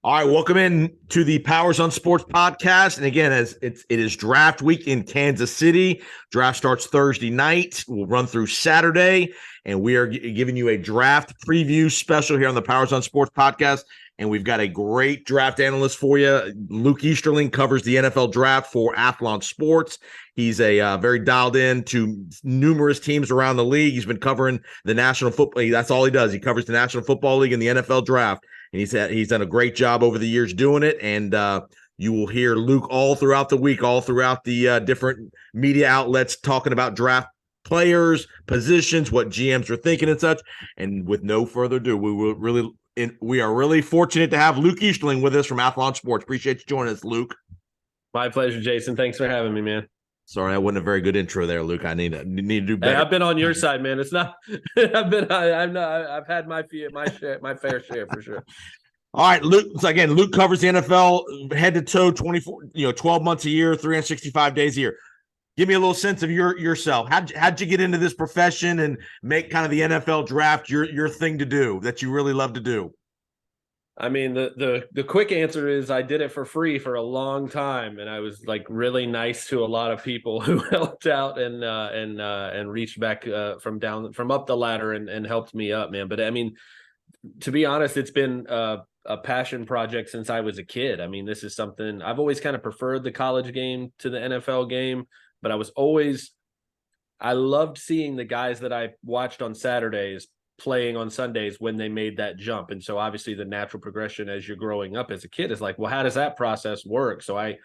All right, welcome in to the Powers on Sports podcast. And again, as it is draft week in Kansas City. Draft starts Thursday night. We'll run through Saturday, and we are giving you a draft preview special here on the Powers on Sports podcast. And we've got a great draft analyst for you. Luke Easterling covers the NFL draft for Athlon Sports. He's a very dialed in to numerous teams around the league. He's been covering the National Football. That's all he does. He covers the National Football League and the NFL draft. And he's done a great job over the years doing it. And you will hear Luke all throughout the week, all throughout the different media outlets talking about draft players, positions, what GMs are thinking and such. And with no further ado, we are really fortunate to have Luke Easterling with us from Athlon Sports. Appreciate you joining us, Luke. My pleasure, Jason. Thanks for having me, man. Sorry, that wasn't a very good intro there, Luke. I need to do better. Hey, I've been on your side, man. It's not. I've had my fair share for sure. All right, Luke. So again, Luke covers the NFL head to toe, 12 months a year, 365 days a year. Give me a little sense of yourself. How'd you get into this profession and make kind of the NFL draft your thing to do that you really love to do? I mean, the quick answer is I did it for free for a long time, and I was like really nice to a lot of people who helped out and reached back from up the ladder and helped me up, man. But I mean, to be honest, it's been a passion project since I was a kid. I mean, this is something I've always kind of preferred the college game to the NFL game, but I loved seeing the guys that I watched on Saturdays playing on Sundays when they made that jump. And so obviously the natural progression as you're growing up as a kid is like, well, how does that process work? So I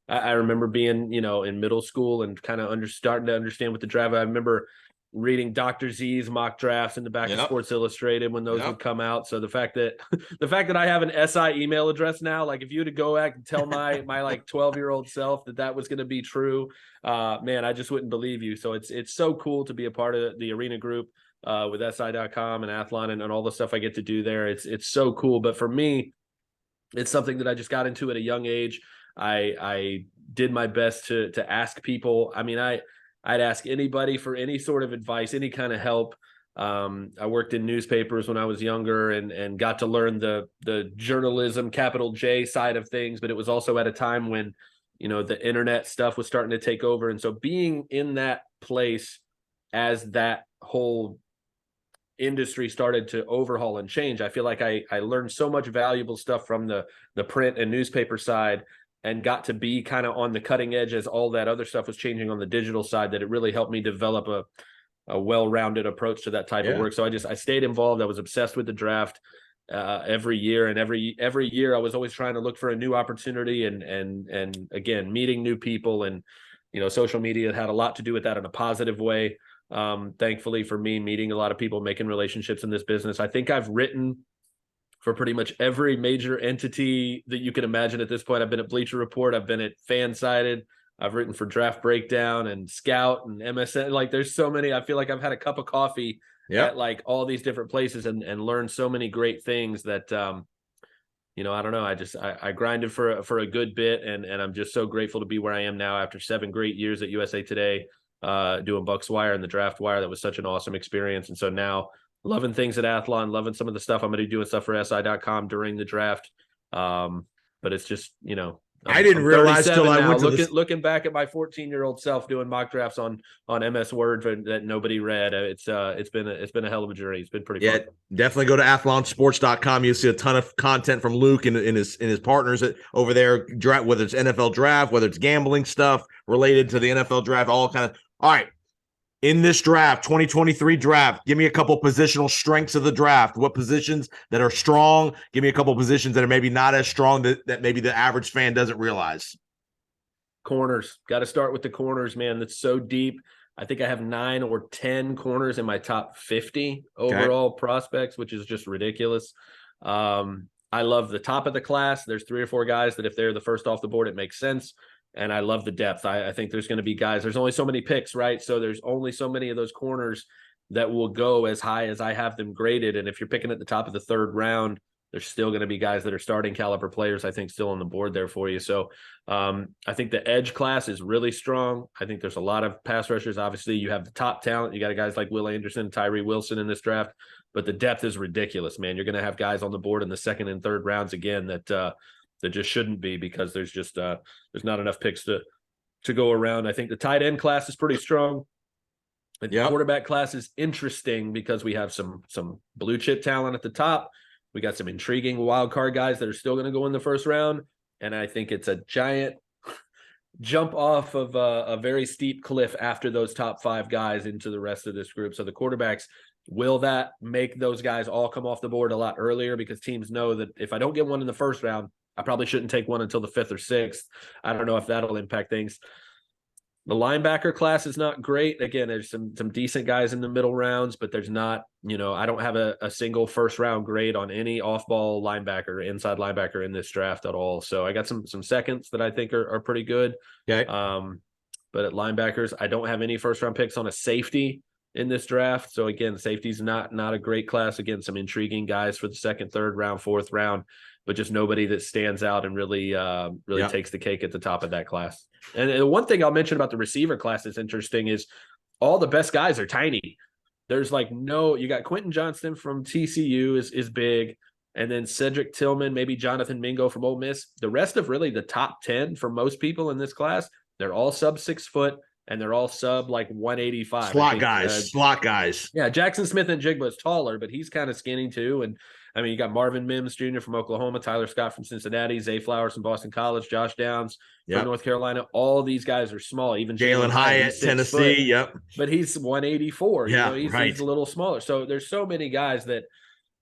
remember being, in middle school and kind of starting to understand what the draft. I remember reading Dr. Z's mock drafts in the back of Sports Illustrated when those would come out. So the fact that I have an SI email address now, like if you were to go back and tell my like 12-year-old self that was going to be true, man, I just wouldn't believe you. So it's so cool to be a part of the Arena Group with SI.com and Athlon and all the stuff I get to do there. It's so cool. But for me, it's something that I just got into at a young age. I did my best to ask people. I mean, I'd ask anybody for any sort of advice, any kind of help. I worked in newspapers when I was younger and got to learn the journalism, capital J side of things. But it was also at a time when, the internet stuff was starting to take over. And so being in that place as that whole industry started to overhaul and change, I feel like I learned so much valuable stuff from the print and newspaper side and got to be kind of on the cutting edge as all that other stuff was changing on the digital side, that it really helped me develop a well-rounded approach to that type of work. So I stayed involved. I was obsessed with the draft every year, and every year I was always trying to look for a new opportunity and again, meeting new people. And social media had a lot to do with that in a positive way. Thankfully for me, meeting a lot of people, making relationships in this business. I think I've written for pretty much every major entity that you can imagine at this point. I've been at Bleacher Report. I've been at Fansided. I've written for Draft Breakdown and Scout and MSN. Like there's so many. I feel like I've had a cup of coffee at like all these different places and learned so many great things that, I don't know. I grinded for a good bit, and I'm just so grateful to be where I am now after 7 great years at USA Today, doing Bucks Wire and the Draft Wire. That was such an awesome experience. And so now loving things at Athlon, loving some of the stuff I'm going to be doing stuff for SI.com during the draft. But it's just, I didn't realize till I went to looking back at my 14-year-old self doing mock drafts on MS Word that nobody read. It's been a hell of a journey. It's been pretty fun. Definitely go to athlonsports.com. You'll see a ton of content from Luke and his partners over there, whether it's NFL draft, whether it's gambling stuff related to the NFL draft, all right. In this draft, 2023 draft, give me a couple positional strengths of the draft. What positions that are strong? Give me a couple positions that are maybe not as strong that maybe the average fan doesn't realize. Corners. Got to start with the corners, man. That's so deep. I think I have 9 or 10 corners in my top 50 overall prospects, which is just ridiculous. I love the top of the class. There's 3 or 4 guys that if they're the first off the board, it makes sense. And I love the depth. I think there's going to be guys. There's only so many picks, right? So there's only so many of those corners that will go as high as I have them graded. And if you're picking at the top of the 3rd round, There's still going to be guys that are starting caliber players, I think, still on the board there for you. So I think the edge class is really strong. I think there's a lot of pass rushers. Obviously, you have the top talent. You got guys like Will Anderson, Tyree Wilson in this draft, but the depth is ridiculous, man. You're going to have guys on the board in the second and third rounds again that just shouldn't be, because there's just there's not enough picks to go around. I think the tight end class is pretty strong. The quarterback class is interesting because we have some blue chip talent at the top. We got some intriguing wild card guys that are still going to go in the first round. And I think it's a giant jump off of a very steep cliff after those top 5 guys into the rest of this group. So the quarterbacks, will that make those guys all come off the board a lot earlier? Because teams know that if I don't get one in the first round, I probably shouldn't take one until the 5th or 6th. I don't know if that'll impact things. The linebacker class is not great. Again, there's some decent guys in the middle rounds, but there's not, I don't have a single first round grade on any off-ball linebacker, inside linebacker in this draft at all. So I got some seconds that I think are pretty good. Okay. But at linebackers, I don't have any first round picks on a safety in this draft. So again, safety's not a great class. Again, some intriguing guys for the second, third round, fourth round, but just nobody that stands out and really takes the cake at the top of that class. And the one thing I'll mention about the receiver class that's interesting is all the best guys are tiny. There's you got Quentin Johnston from TCU is big, and then Cedric Tillman, maybe Jonathan Mingo from Ole Miss. The rest of really the top 10 for most people in this class, they're all sub 6 foot, and they're all sub 185. Slot guys. Yeah, Jackson Smith-Njigba is taller, but he's kind of skinny too. And I mean, you got Marvin Mims Jr. from Oklahoma, Tyler Scott from Cincinnati, Zay Flowers from Boston College, Josh Downs from North Carolina. All these guys are small. Even Jalen Hyatt, Tennessee. But he's 184. Yeah, he's a little smaller. So there's so many guys that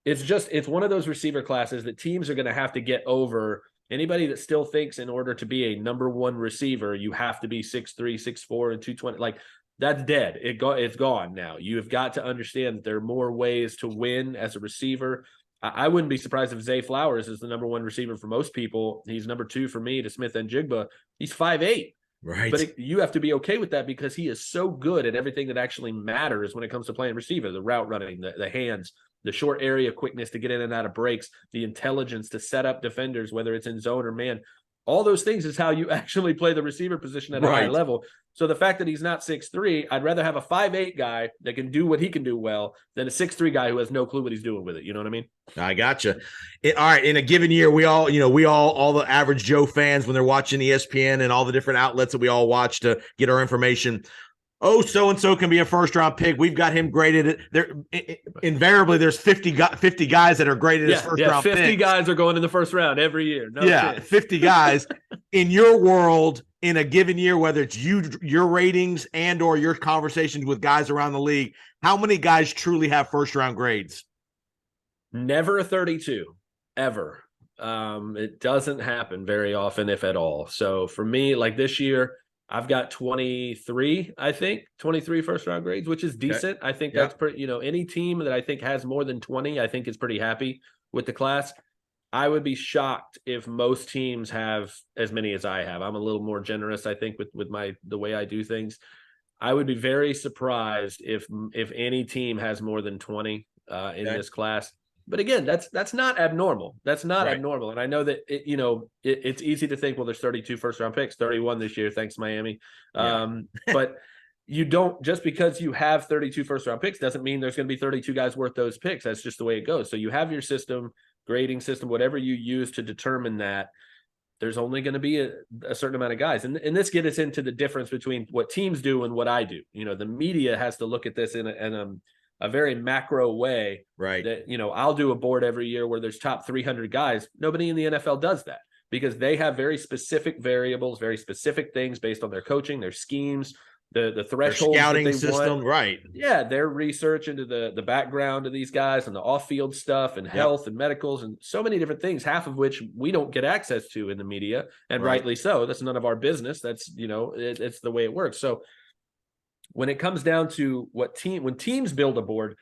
it's one of those receiver classes that teams are going to have to get over. Anybody that still thinks in order to be a number one receiver, you have to be 6'3", 6'4", and 220, that's dead. It's gone now. You have got to understand that there are more ways to win as a receiver. I wouldn't be surprised if Zay Flowers is the number one receiver for most people. He's number 2 for me to Smith-Njigba. He's 5'8". Right. But you have to be okay with that because he is so good at everything that actually matters when it comes to playing receiver, the route running, the hands, the short area quickness to get in and out of breaks, the intelligence to set up defenders, whether it's in zone or man. All those things is how you actually play the receiver position at a high level. So the fact that he's not 6'3", I'd rather have a 5'8" guy that can do what he can do well than a 6'3" guy who has no clue what he's doing with it. You know what I mean? I gotcha. All right. In a given year, all the average Joe fans, when they're watching ESPN and all the different outlets that we all watch to get our information, so-and-so can be a first-round pick. We've got him graded. Invariably, there's 50 guys that are graded as first-round picks. 50 guys are going in the first round every year. 50 guys. In your world, in a given year, whether it's your ratings and or your conversations with guys around the league, how many guys truly have first-round grades? Never a 32, ever. It doesn't happen very often, if at all. So for me, this year, I've got 23 first round grades, which is decent. Okay. I think that's pretty, any team that I think has more than 20, I think is pretty happy with the class. I would be shocked if most teams have as many as I have. I'm a little more generous, I think, with the way I do things. I would be very surprised if any team has more than 20 in this class. But again, that's not abnormal. That's not abnormal. And I know that it's easy to think, well, there's 32 first round picks, 31 this year, thanks Miami. But you don't, just because you have 32 first round picks doesn't mean there's going to be 32 guys worth those picks. That's just the way it goes. So you have your system, grading system, whatever you use to determine that. There's only going to be a certain amount of guys. And this gets us into the difference between what teams do and what I do. The media has to look at this in a very macro way, right? That, I'll do a board every year where there's top 300 guys. Nobody in the NFL does that because they have very specific variables, very specific things based on their coaching, their schemes, the threshold, scouting system, right? Yeah, their research into the background of these guys and the off-field stuff and health and medicals and so many different things, half of which we don't get access to in the media, and rightly so. That's none of our business. That's it's the way it works. So when it comes down to when teams build a board,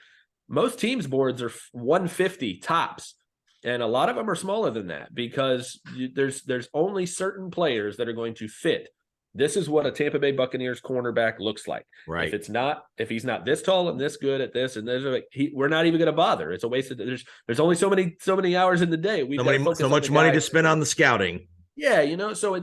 most teams' boards are 150 tops, and a lot of them are smaller than that because there's only certain players that are going to fit this is what a Tampa Bay Buccaneers cornerback looks like. Right. If he's not this tall and this good at this and this, we're not even going to bother. It's a waste of, there's only so many hours in the day. We've got so much money to spend on the scouting. Yeah. So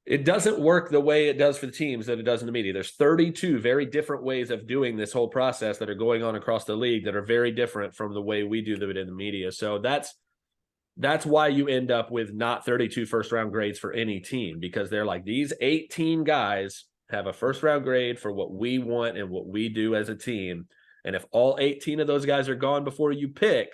it doesn't work the way it does for the teams that it does in the media. There's 32 very different ways of doing this whole process that are going on across the league that are very different from the way we do it in the media. So that's why you end up with not 32 first round grades for any team, because they're like, these 18 guys have a first round grade for what we want and what we do as a team. And if all 18 of those guys are gone before you pick,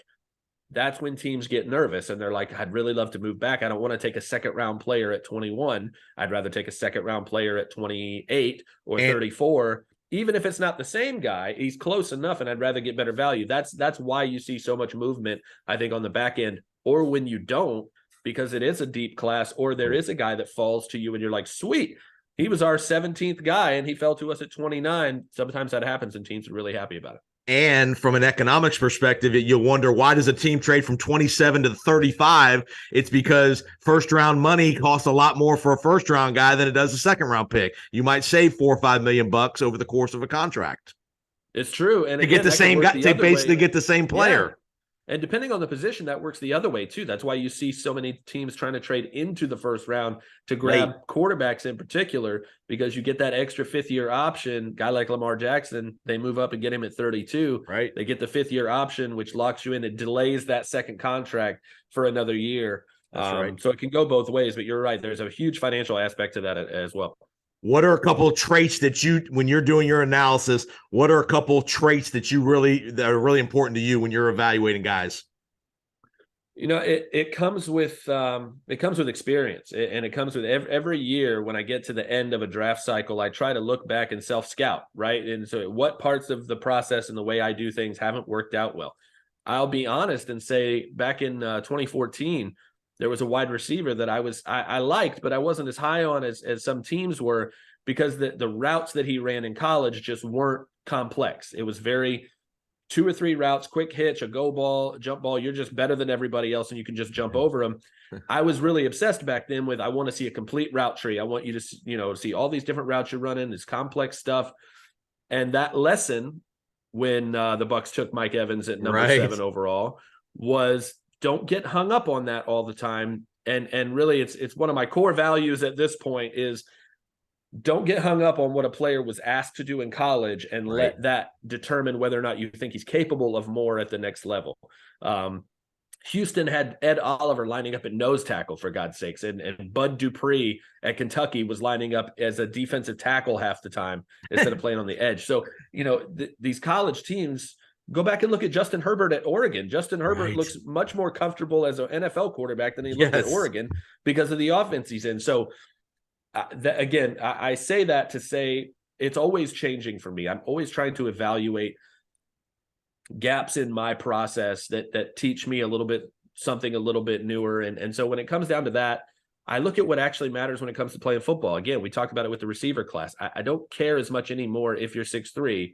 that's when teams get nervous and they're like, I'd really love to move back. I don't want to take a second round player at 21. I'd rather take a second round player at 28 or 34. Even if it's not the same guy, he's close enough and I'd rather get better value. That's why you see so much movement, I think, on the back end, or when you don't, because it is a deep class, or there is a guy that falls to you and you're like, sweet, he was our 17th guy and he fell to us at 29. Sometimes that happens and teams are really happy about it. And from an economics perspective, you'll wonder, why does a team trade from 27 to 35? It's because first round money costs a lot more for a first round guy than it does a second round pick. You might save $4 or $5 million over the course of a contract. It's true. And to get the same guy, to basically get the same player. Yeah. And depending on the position, that works the other way too. That's why you see so many teams trying to trade into the first round to grab quarterbacks in particular, because you get that extra fifth-year option. Guy like Lamar Jackson, they move up and get him at 32. Right. They get the fifth-year option, which locks you in. It delays that second contract for another year. That's right. So it can go both ways, but you're right. There's a huge financial aspect to that as well. What are a couple of traits that when you're doing your analysis, what are a couple of traits that that are really important to you when you're evaluating guys? It comes with experience, and it comes with every year. When I get to the end of a draft cycle, I try to look back and self-scout, right? And so what parts of the process and the way I do things haven't worked out well? I'll be honest and say back in 2014, there was a wide receiver that I liked, but I wasn't as high on as some teams were, because the routes that he ran in college just weren't complex. It was very 2 or 3 routes, quick hitch, a go ball, jump ball. You're just better than everybody else and you can just jump over them. I was really obsessed back then with, I want to see a complete route tree. I want you to, see all these different routes you're running, this complex stuff. And that lesson, when the Bucs took Mike Evans at number 7 overall, was don't get hung up on that all the time. And really it's one of my core values at this point is don't get hung up on what a player was asked to do in college and let that determine whether or not you think he's capable of more at the next level. Houston had Ed Oliver lining up at nose tackle, for God's sakes, and Bud Dupree at Kentucky was lining up as a defensive tackle half the time instead of playing on the edge. So, these college teams, go back and look at Justin Herbert at Oregon. Justin Herbert looks much more comfortable as an NFL quarterback than he looked at Oregon because of the offense he's in. So, I say that to say it's always changing for me. I'm always trying to evaluate gaps in my process that teach me something a little bit newer. And so when it comes down to that, I look at what actually matters when it comes to playing football. Again, we talked about it with the receiver class. I don't care as much anymore if you're 6'3",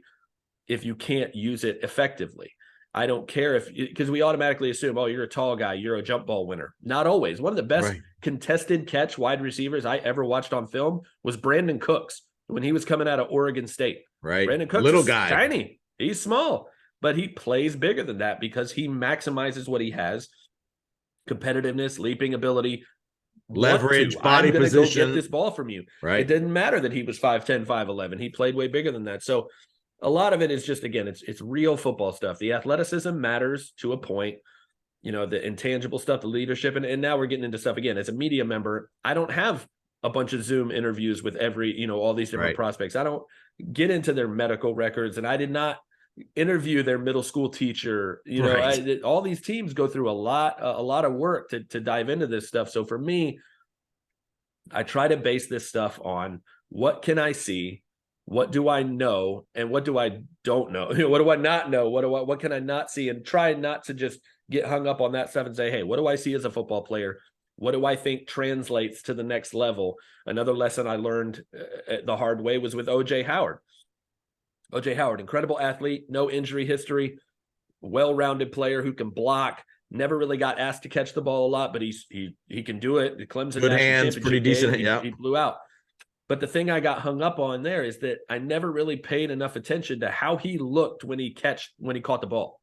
if you can't use it effectively. I don't care because we automatically assume, you're a tall guy, you're a jump ball winner. Not always. One of the best contested catch wide receivers I ever watched on film was Brandon Cooks when he was coming out of Oregon State. Right. Brandon Cooks little is guy, tiny. He's small, but he plays bigger than that because he maximizes what he has: competitiveness, leaping ability, leverage, body position. Go get this ball from you. Right. It didn't matter that he was 5'10", 5'11". He played way bigger than that. So a lot of it is just, again, it's real football stuff. The athleticism matters to a point, the intangible stuff, the leadership. And now we're getting into stuff again. As a media member, I don't have a bunch of Zoom interviews with all these different prospects. I don't get into their medical records, and I did not interview their middle school teacher. All these teams go through a lot of work to dive into this stuff. So for me, I try to base this stuff on what can I see, what do I know, and what do I don't know? What do I not know? What can I not see? And try not to just get hung up on that stuff and say, hey, what do I see as a football player? What do I think translates to the next level? Another lesson I learned the hard way was with O.J. Howard. O.J. Howard, incredible athlete, no injury history, well-rounded player who can block. Never really got asked to catch the ball a lot, but he can do it. The Clemson good hands, pretty decent. He blew out. But the thing I got hung up on there is that I never really paid enough attention to how he looked when he caught the ball.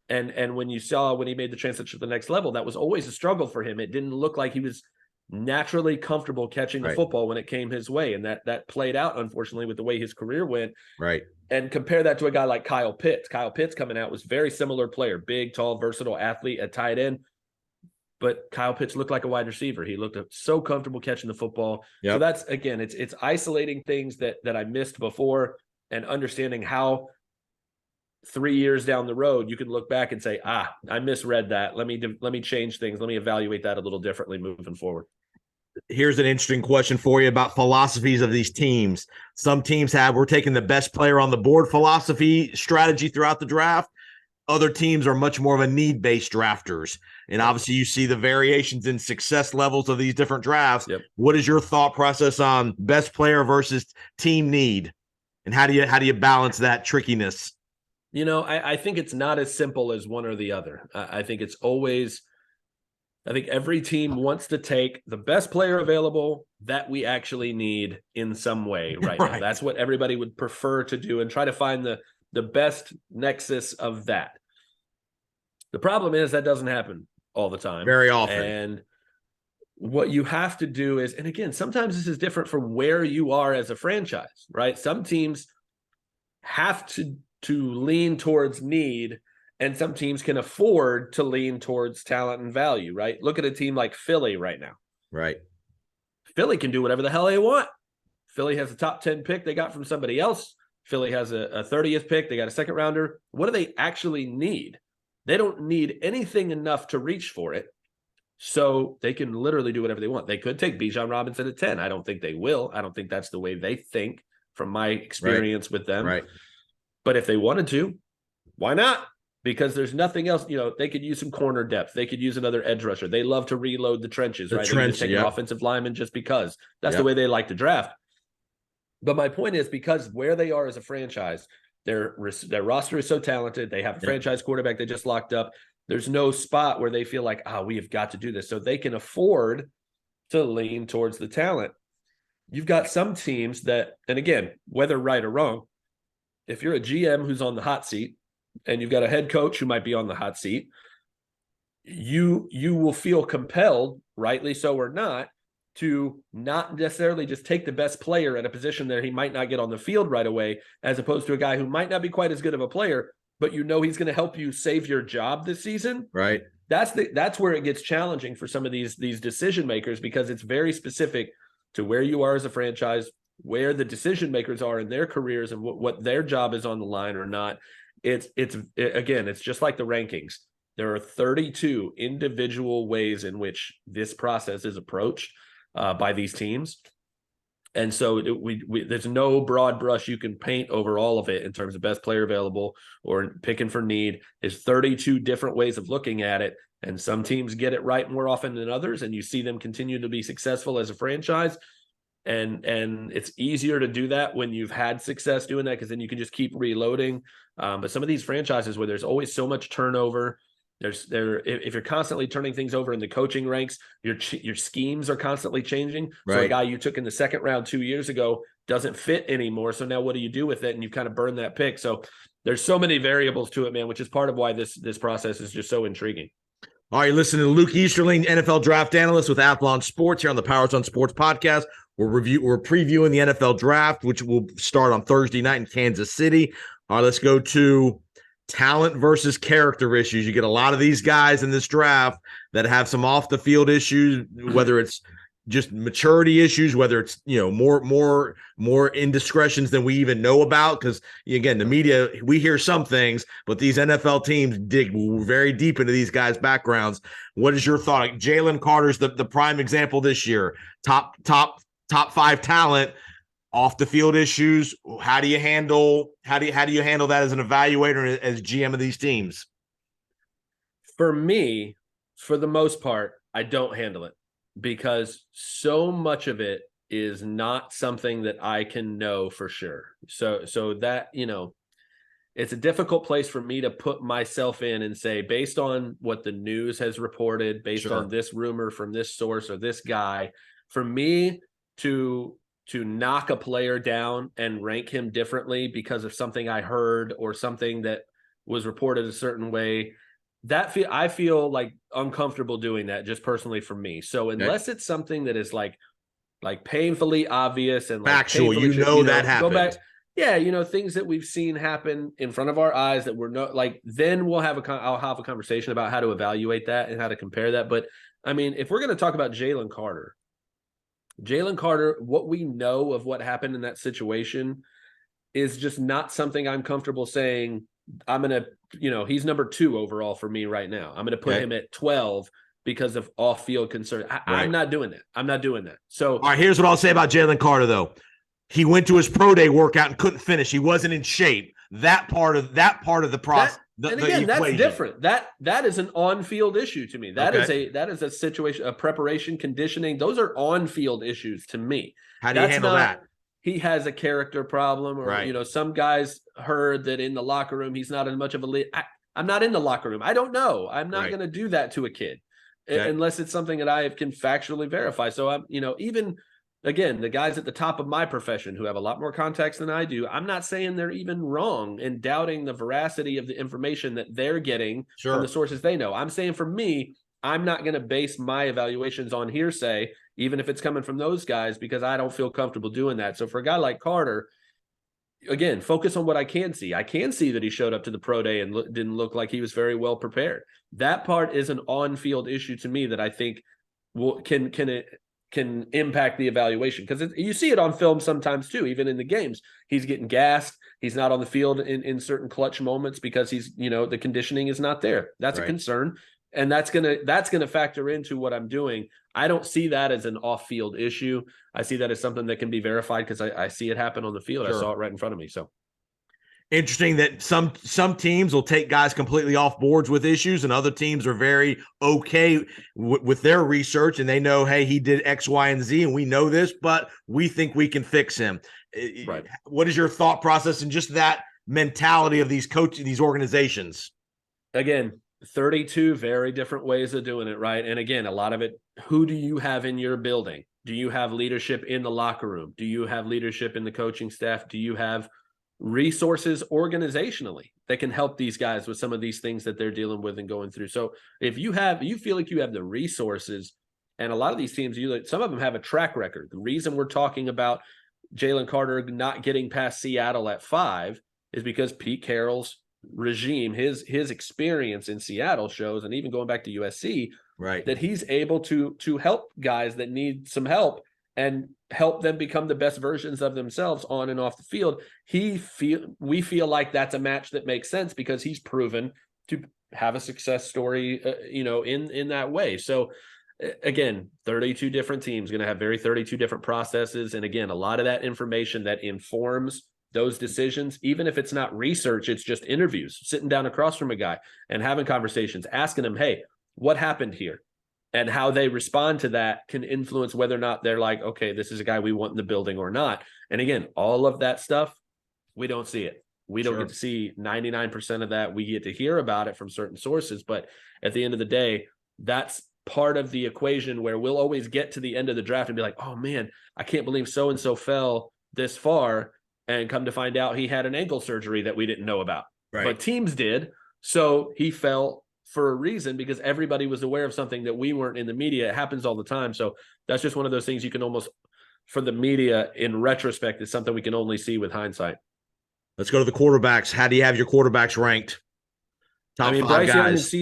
And when he made the transition to the next level, that was always a struggle for him. It didn't look like he was naturally comfortable catching the football when it came his way. And that played out, unfortunately, with the way his career went. Right. And compare that to a guy like Kyle Pitts. Kyle Pitts coming out was very similar player, big, tall, versatile athlete at tight end. But Kyle Pitts looked like a wide receiver. He looked so comfortable catching the football. Yep. So that's, again, it's isolating things that I missed before and understanding how 3 years down the road, you can look back and say, I misread that. Let me change things. Let me evaluate that a little differently moving forward. Here's an interesting question for you about philosophies of these teams. Some teams we're taking the best player on the board philosophy strategy throughout the draft. Other teams are much more of a need-based drafters. And obviously you see the variations in success levels of these different drafts. Yep. What is your thought process on best player versus team need? And how do you balance that trickiness? I think it's not as simple as one or the other. I think every team wants to take the best player available that we actually need in some way right now. That's what everybody would prefer to do and try to find the best nexus of that. The problem is that doesn't happen all the time. Very often. And what you have to do is, and again, sometimes this is different from where you are as a franchise, right? Some teams have to lean towards need, and some teams can afford to lean towards talent and value, right? Look at a team like Philly right now. Right. Philly can do whatever the hell they want. Philly has a top 10 pick they got from somebody else. Philly has a 30th pick. They got a second rounder. What do they actually need? They don't need anything enough to reach for it. So they can literally do whatever they want. They could take Bijan Robinson at 10. I don't think they will. I don't think that's the way they think from my experience with them. Right. But if they wanted to, why not? Because there's nothing else. They could use some corner depth. They could use another edge rusher. They love to reload the trenches, right? They just take an offensive lineman just because. That's the way they like to draft. But my point is, because where they are as a franchise, their roster is so talented. They have a franchise quarterback they just locked up. There's no spot where they feel like, we have got to do this. So they can afford to lean towards the talent. You've got some teams that, and again, whether right or wrong, if you're a GM who's on the hot seat and you've got a head coach who might be on the hot seat, you will feel compelled, rightly so or not, to not necessarily just take the best player at a position that he might not get on the field right away, as opposed to a guy who might not be quite as good of a player, but he's going to help you save your job this season. Right. That's where it gets challenging for some of these decision makers, because it's very specific to where you are as a franchise, where the decision makers are in their careers, and what their job is on the line or not. It's just like the rankings. There are 32 individual ways in which this process is approached by these teams. And so there's no broad brush you can paint over all of it in terms of best player available or picking for need. There's 32 different ways of looking at it. And some teams get it right more often than others, and you see them continue to be successful as a franchise. And it's easier to do that when you've had success doing that, because then you can just keep reloading. But some of these franchises where there's always so much turnover, if you're constantly turning things over in the coaching ranks, your schemes are constantly changing. Right. So a guy you took in the second round 2 years ago doesn't fit anymore. So now what do you do with it? And you've kind of burned that pick. So there's so many variables to it, man, which is part of why this process is just so intriguing. All right, listen to Luke Easterling, NFL draft analyst with Athlon Sports here on the Powers on Sports podcast. We're previewing the NFL draft, which will start on Thursday night in Kansas City. All right, let's go to talent versus character issues. You get a lot of these guys in this draft that have some off the field issues, whether it's just maturity issues, whether it's more indiscretions than we even know about. Because again, the media, we hear some things, but these NFL teams dig very deep into these guys' backgrounds. What is your thought? Jalen Carter's the prime example this year. Top 5 talent. Off the field issues. How do you handle that as an evaluator and as GM of these teams? For me, for the most part, I don't handle it, because so much of it is not something that I can know for sure. So that, it's a difficult place for me to put myself in and say, based on what the news has reported, based on this rumor from this source or this guy, for me to to knock a player down and rank him differently because of something I heard or something that was reported a certain way. I feel like uncomfortable doing that just personally for me. So unless it's something that is like painfully obvious and like factual, that happened. Go back. Yeah, things that we've seen happen in front of our eyes that we're not like, then I'll have a conversation about how to evaluate that and how to compare that. But I mean, if we're going to talk about Jalen Carter, what we know of what happened in that situation is just not something I'm comfortable saying. I'm going to, he's number 2 overall for me right now. I'm going to put him at 12 because of off-field concern. I'm not doing that. I'm not doing that. So, all right, here's what I'll say about Jalen Carter, though. He went to his pro day workout and couldn't finish. He wasn't in shape. That part of the process. That's different. That is an on-field issue to me. That is a situation, a preparation, conditioning. Those are on-field issues to me. How do you handle that? He has a character problem, or some guys heard that in the locker room he's not as much of a lead. I'm not in the locker room. I don't know. I'm not going to do that to a kid unless it's something that I can factually verify. So I'm, even. Again, the guys at the top of my profession who have a lot more context than I do, I'm not saying they're even wrong in doubting the veracity of the information that they're getting from the sources they know. I'm saying for me, I'm not going to base my evaluations on hearsay, even if it's coming from those guys, because I don't feel comfortable doing that. So for a guy like Carter, again, focus on what I can see. I can see that he showed up to the pro day and didn't look like he was very well prepared. That part is an on-field issue to me that I think can impact the evaluation, because you see it on film sometimes too. Even in the games, he's getting gassed. He's not on the field in certain clutch moments because he's, the conditioning is not there. That's a concern. And that's gonna factor into what I'm doing. I don't see that as an off-field issue. I see that as something that can be verified because I see it happen on the field. I saw it right in front of me. So interesting that some teams will take guys completely off boards with issues, and other teams are very okay with their research, and they know, hey, he did X, Y, and Z, and we know this, but we think we can fix him. Right. What is your thought process and just that mentality of these organizations? Again, 32 very different ways of doing it, right? And again, a lot of it, who do you have in your building? Do you have leadership in the locker room? Do you have leadership in the coaching staff? Do you have resources organizationally that can help these guys with some of these things that they're dealing with and going through? So if you feel like you have the resources, and a lot of these teams, some of them have a track record. The reason we're talking about Jalen Carter not getting past Seattle at 5 is because Pete Carroll's regime, his experience in Seattle shows, and even going back to USC, that he's able to help guys that need some help and help them become the best versions of themselves on and off the field. We feel like that's a match that makes sense because he's proven to have a success story, in that way. So again, 32 different teams going to have 32 different processes. And again, a lot of that information that informs those decisions, even if it's not research, it's just interviews, sitting down across from a guy and having conversations, asking him, hey, what happened here? And how they respond to that can influence whether or not they're like, okay, this is a guy we want in the building or not. And again, all of that stuff, we don't see it. We don't get to see 99% of that. We get to hear about it from certain sources. But at the end of the day, that's part of the equation where we'll always get to the end of the draft and be like, oh man, I can't believe so-and-so fell this far. And come to find out he had an ankle surgery that we didn't know about. But teams did. So he fell for a reason because everybody was aware of something that we weren't in the media. It happens all the time. So that's just one of those things you can almost, for the media in retrospect, is something we can only see with hindsight. Let's go to the quarterbacks. How do you have your quarterbacks ranked? Top five Bryce guys.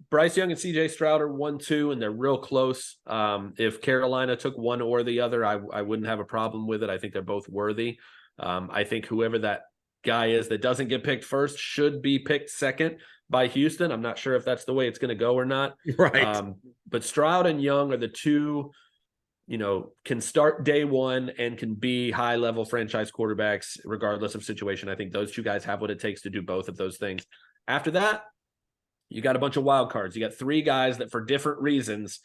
Bryce Young and CJ Stroud are 1-2, and they're real close. If Carolina took one or the other, I wouldn't have a problem with it. I think they're both worthy. I think whoever that guy is that doesn't get picked first should be picked second by Houston. I'm not sure if that's the way it's going to go or not. But Stroud and Young are the two, can start day one and can be high-level franchise quarterbacks regardless of situation. I think those two guys have what it takes to do both of those things. After that, you got a bunch of wild cards. You got three guys that for different reasons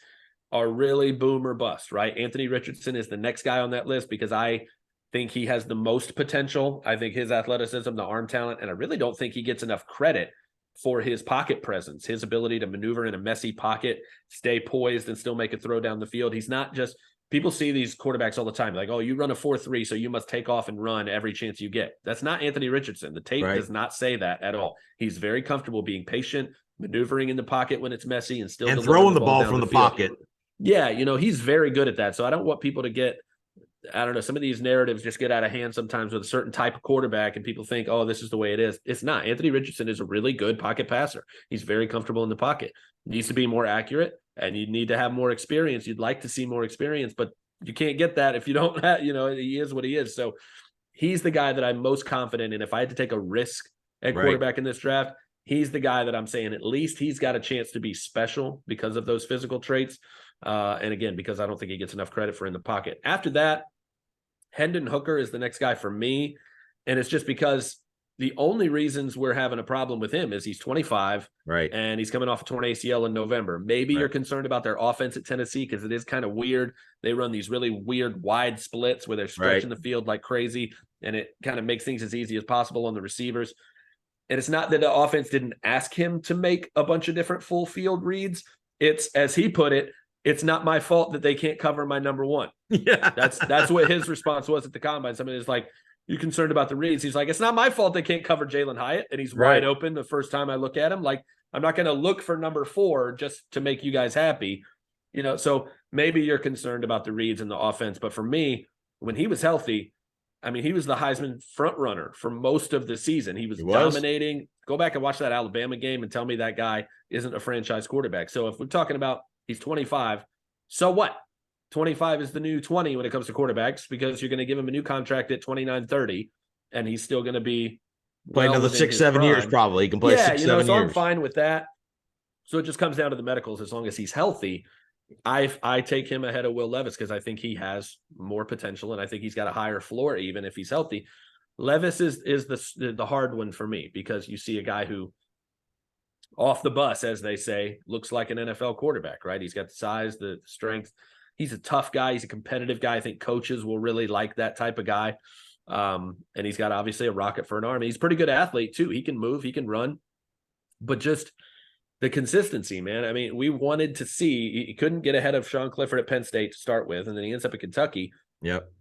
are really boom or bust, right? Anthony Richardson is the next guy on that list because I think he has the most potential. I think his athleticism, the arm talent, and I really don't think he gets enough credit for his pocket presence, his ability to maneuver in a messy pocket, stay poised, and still make a throw down the field. He's not just people see these quarterbacks all the time, like, oh, you run a 4.3, so you must take off and run every chance you get. That's not Anthony Richardson. The tape does not say that at all. He's very comfortable being patient, maneuvering in the pocket when it's messy, and still throwing the ball down from the field. pocket. Yeah, he's very good at that. So I don't want people to get, I don't know, some of these narratives just get out of hand sometimes with a certain type of quarterback, and people think, oh, this is the way it is. It's not. Anthony Richardson is a really good pocket passer. He's very comfortable in the pocket. Needs to be more accurate, and you need to have more experience. You'd like to see more experience, but you can't get that if you don't have, he is what he is. So he's the guy that I'm most confident in. If I had to take a risk at quarterback in this draft, he's the guy that I'm saying at least he's got a chance to be special because of those physical traits. And again, because I don't think he gets enough credit for in the pocket. After that, Hendon Hooker is the next guy for me. And it's just because the only reasons we're having a problem with him is he's 25, right? And he's coming off a torn ACL in November. Maybe you're concerned about their offense at Tennessee because it is kind of weird. They run these really weird wide splits where they're stretching the field like crazy, and it kind of makes things as easy as possible on the receivers. And it's not that the offense didn't ask him to make a bunch of different full field reads. It's, as he put it, it's not my fault that they can't cover my number one. Yeah, that's what his response was at the combine. Somebody is like, you concerned about the reads? He's like, it's not my fault they can't cover Jalen Hyatt, and he's wide open the first time I look at him. Like, I'm not going to look for number 4 just to make you guys happy. So maybe you're concerned about the reads in the offense. But for me, when he was healthy, I mean, he was the Heisman front runner for most of the season. He was dominating. Go back and watch that Alabama game and tell me that guy isn't a franchise quarterback. So if we're talking about he's 25, so what? 25 is the new 20 when it comes to quarterbacks, because you're going to give him a new contract at 29, 30, and he's still going to be play another 6-7 years probably. He can play 6-7 years. So I'm fine with that. So it just comes down to the medicals. As long as he's healthy, I take him ahead of Will Levis because I think he has more potential, and I think he's got a higher floor even if he's healthy. Levis is the hard one for me, because you see a guy who, off the bus, as they say, looks like an NFL quarterback, right? He's got the size, the strength. He's a tough guy. He's a competitive guy. I think coaches will really like that type of guy. And he's got obviously a rocket for an arm. He's a pretty good athlete too. He can move, he can run, but just the consistency, man. I mean, we wanted to see, he couldn't get ahead of Sean Clifford at Penn State to start with, and then he ends up at Kentucky. Yep.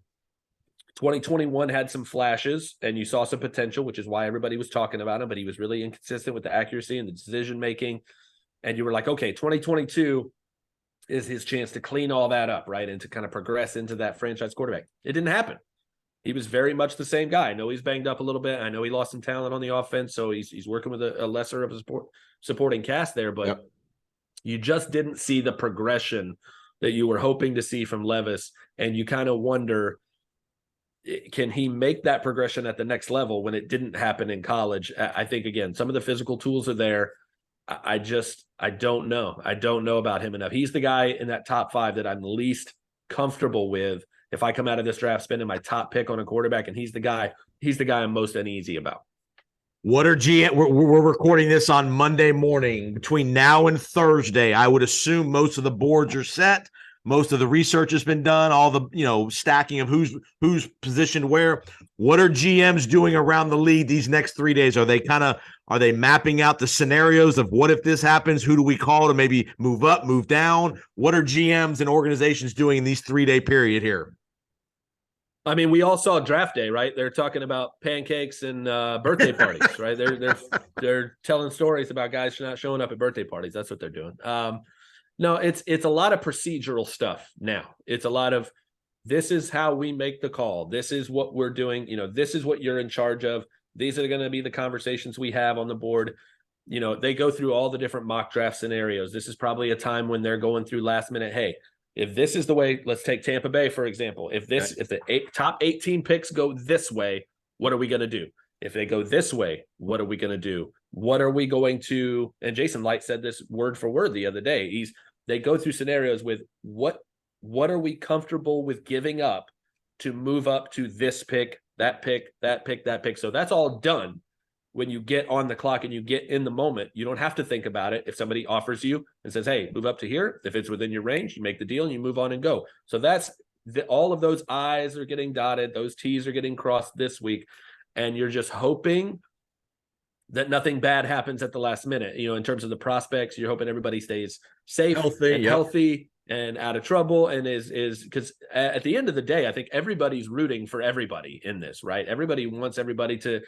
2021 had some flashes, and you saw some potential, which is why everybody was talking about him, but he was really inconsistent with the accuracy and the decision-making. And you were like, okay, 2022 is his chance to clean all that up, right? And to kind of progress into that franchise quarterback. It didn't happen. He was very much the same guy. I know he's banged up a little bit. I know he lost some talent on the offense, so he's working with a lesser of a supporting cast there, but you just didn't see the progression that you were hoping to see from Levis. And you kind of wonder, can he make that progression at the next level when it didn't happen in college? I think, again, some of the physical tools are there. I don't know. I don't know about him enough. He's the guy in that top 5 that I'm least comfortable with. If I come out of this draft spending my top pick on a quarterback, and he's the guy I'm most uneasy about. What are we're recording this on Monday morning. Between now and Thursday, I would assume most of the boards are set. Most of the research has been done, all the, stacking of who's positioned where. What are GMs doing around the league these next 3 days? Are they mapping out the scenarios of what if this happens? Who do we call to maybe move up, move down? What are GMs and organizations doing in these 3-day period here? I mean, we all saw draft day, right? They're talking about pancakes and birthday parties, right? They're telling stories about guys not showing up at birthday parties. That's what they're doing. No, it's a lot of procedural stuff now. It's a lot of, this is how we make the call. This is what we're doing. This is what you're in charge of. These are going to be the conversations we have on the board. They go through all the different mock draft scenarios. This is probably a time when they're going through last minute. Hey, if this is the way, let's take Tampa Bay, for example. If the top 18 picks go this way, what are we going to do? If they go this way, what are we going to do? What are we going to, and Jason Light said this word for word the other day. They go through scenarios with what are we comfortable with giving up to move up to this pick, that pick, that pick, that pick. So that's all done when you get on the clock and you get in the moment. You don't have to think about it. If somebody offers you and says, hey, move up to here, if it's within your range, you make the deal and you move on and go. So that's all of those I's are getting dotted. Those T's are getting crossed this week. And you're just hoping that nothing bad happens at the last minute. In terms of the prospects, you're hoping everybody stays safe, healthy, and out of trouble, and is because at the end of the day, I think everybody's rooting for everybody in this, right? Everybody wants everybody to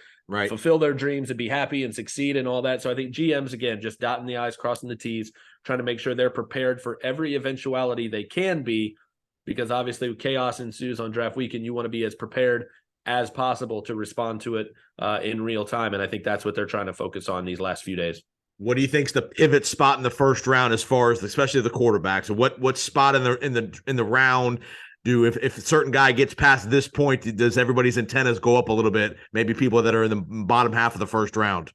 fulfill their dreams and be happy and succeed and all that. So I think GMs, again, just dotting the I's, crossing the T's, trying to make sure they're prepared for every eventuality they can be, because obviously chaos ensues on draft week and you want to be as prepared as possible to respond to it in real time. And I think that's what they're trying to focus on these last few days. What do you think's the pivot spot in the first round, as far as especially the quarterbacks? So what spot in the round do, if a certain guy gets past this point, does everybody's antennas go up a little bit? Maybe people that are in the bottom half of the first round.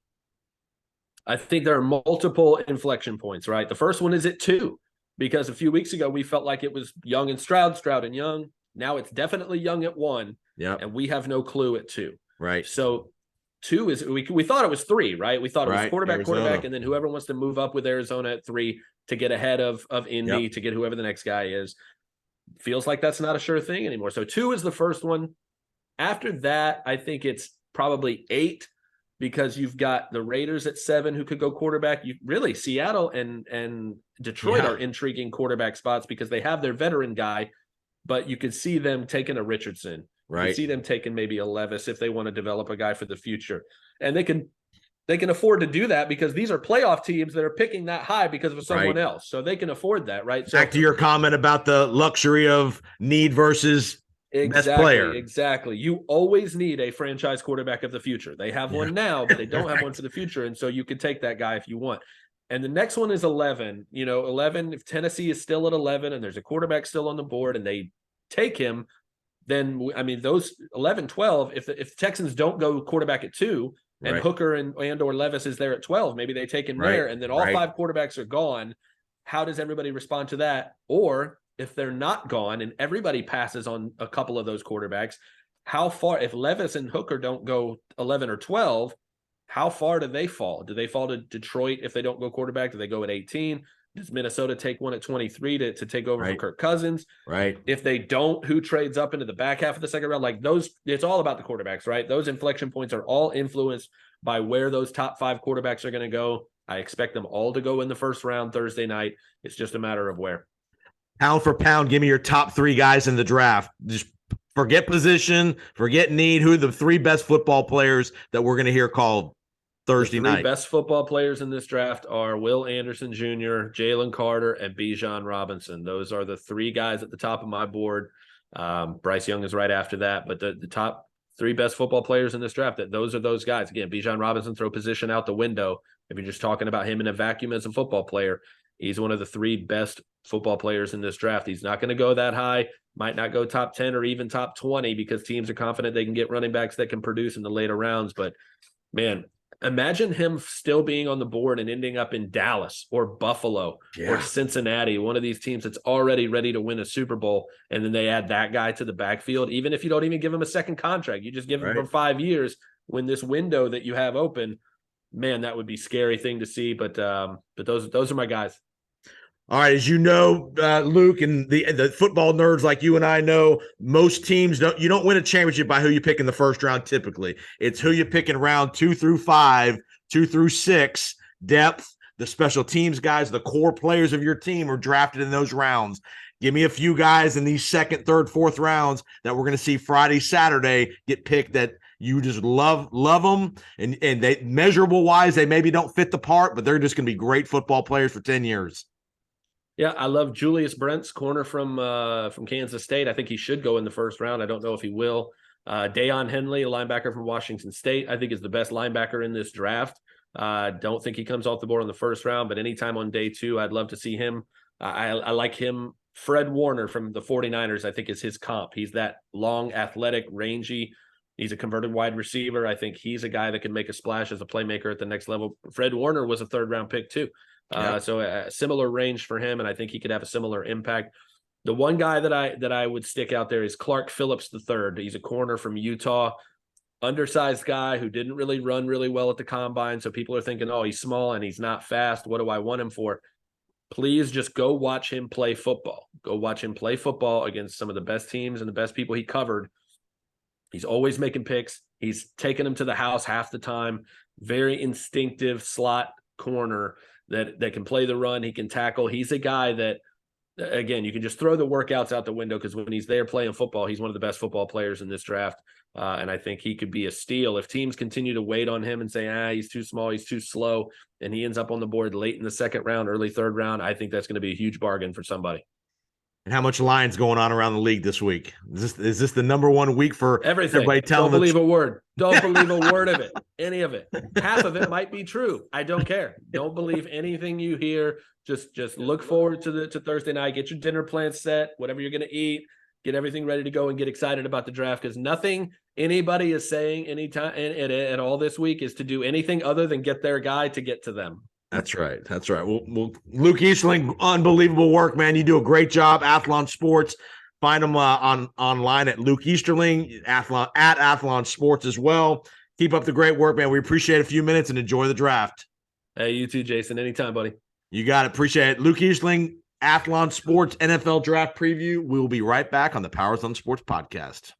I think there are multiple inflection points, right? The first one is at 2, because a few weeks ago we felt like it was Young and Stroud and Young. Now it's definitely Young at 1. Yeah, and we have no clue at 2. Right. So 2 is we thought it was 3, right? We thought it was quarterback, and then whoever wants to move up with Arizona at 3 to get ahead of Indy, to get whoever the next guy is. Feels like that's not a sure thing anymore. So 2 is the first one. After that, I think it's probably 8, because you've got the Raiders at 7 who could go quarterback. You really, Seattle and Detroit are intriguing quarterback spots because they have their veteran guy, but you could see them taking a Richardson. Right. You see them taking maybe a Levis if they want to develop a guy for the future. And they can afford to do that because these are playoff teams that are picking that high because of someone else. So they can afford that, right? So, back to your comment about the luxury of need versus best player. Exactly. You always need a franchise quarterback of the future. They have one now, but they don't have one for the future. And so you can take that guy if you want. And the next one is 11. 11, if Tennessee is still at 11 and there's a quarterback still on the board and they take him, then, I mean, those 11, 12, if the Texans don't go quarterback at 2 and Hooker and or Levis is there at 12, maybe they take him there, and then all 5 quarterbacks are gone. How does everybody respond to that? Or if they're not gone and everybody passes on a couple of those quarterbacks, how far, if Levis and Hooker don't go 11 or 12, how far do they fall? Do they fall to Detroit if they don't go quarterback? Do they go at 18? Does Minnesota take one at 23 to take over for Kirk Cousins? Right. If they don't, who trades up into the back half of the second round? Like those, it's all about the quarterbacks, right? Those inflection points are all influenced by where those top 5 quarterbacks are going to go. I expect them all to go in the first round Thursday night. It's just a matter of where. Pound for pound, give me your top 3 guys in the draft. Just forget position, forget need. Who are the 3 best football players that we're going to hear called Thursday night? The best football players in this draft are Will Anderson Jr., Jalen Carter, and Bijan Robinson. Those are the 3 guys at the top of my board. Bryce Young is right after that, but the top 3 best football players in this draft, those are those guys. Again, Bijan Robinson, throw position out the window. If you're just talking about him in a vacuum as a football player, he's one of the 3 best football players in this draft. He's not going to go that high, might not go top 10 or even top 20 because teams are confident they can get running backs that can produce in the later rounds. But man, imagine him still being on the board and ending up in Dallas or Buffalo or Cincinnati, one of these teams that's already ready to win a Super Bowl, and then they add that guy to the backfield. Even if you don't even give him a second contract, you just give him for 5 years when this window that you have open, man, that would be a scary thing to see. But those are my guys. All right, as you know, Luke, and the football nerds like you and I know, most teams you don't win a championship by who you pick in the first round. Typically, it's who you pick in round 2 through 5, 2 through 6. Depth, the special teams guys, the core players of your team are drafted in those rounds. Give me a few guys in these 2nd, 3rd, 4th rounds that we're going to see Friday, Saturday get picked that you just love them, and they measurable wise, they maybe don't fit the part, but they're just going to be great football players for 10 years. Yeah, I love Julius Brents, corner from Kansas State. I think he should go in the first round. I don't know if he will. Deion Henley, a linebacker from Washington State, I think is the best linebacker in this draft. Don't think he comes off the board in the first round, but anytime on day 2, I'd love to see him. I like him. Fred Warner from the 49ers, I think, is his comp. He's that long, athletic, rangy. He's a converted wide receiver. I think he's a guy that can make a splash as a playmaker at the next level. Fred Warner was a 3rd round pick too. So a similar range for him, and I think he could have a similar impact. The one guy that I would stick out there is Clark Phillips III. He's a corner from Utah, undersized guy who didn't really run really well at the combine. So people are thinking, oh, he's small and he's not fast. What do I want him for? Please just go watch him play football. Go watch him play football against some of the best teams and the best people he covered. He's always making picks. He's taking them to the house half the time. Very instinctive slot corner that can play the run. He can tackle. He's a guy that again, you can just throw the workouts out the window because when he's there playing football, he's one of the best football players in this draft. And I think he could be a steal. If teams continue to wait on him and say, he's too small, he's too slow, and he ends up on the board late in the second round, early third round, I think that's going to be a huge bargain for somebody. And how much line's going on around the league this week? Is this the number one week for everything? Everybody telling Don't believe a word. Don't believe a word of it. Any of it. Half of it might be true. I don't care. Don't believe anything you hear. Just look forward to Thursday night. Get your dinner plans set, whatever you're going to eat. Get everything ready to go and get excited about the draft, because nothing anybody is saying anytime at all this week is to do anything other than get their guy to get to them. That's right. Well, Luke Easterling, unbelievable work, man. You do a great job. Athlon Sports. Find them online at Luke Easterling, at Athlon Sports as well. Keep up the great work, man. We appreciate a few minutes and enjoy the draft. Hey, you too, Jason. Anytime, buddy. You got it. Appreciate it. Luke Easterling, Athlon Sports NFL Draft Preview. We will be right back on the Powers on Sports podcast.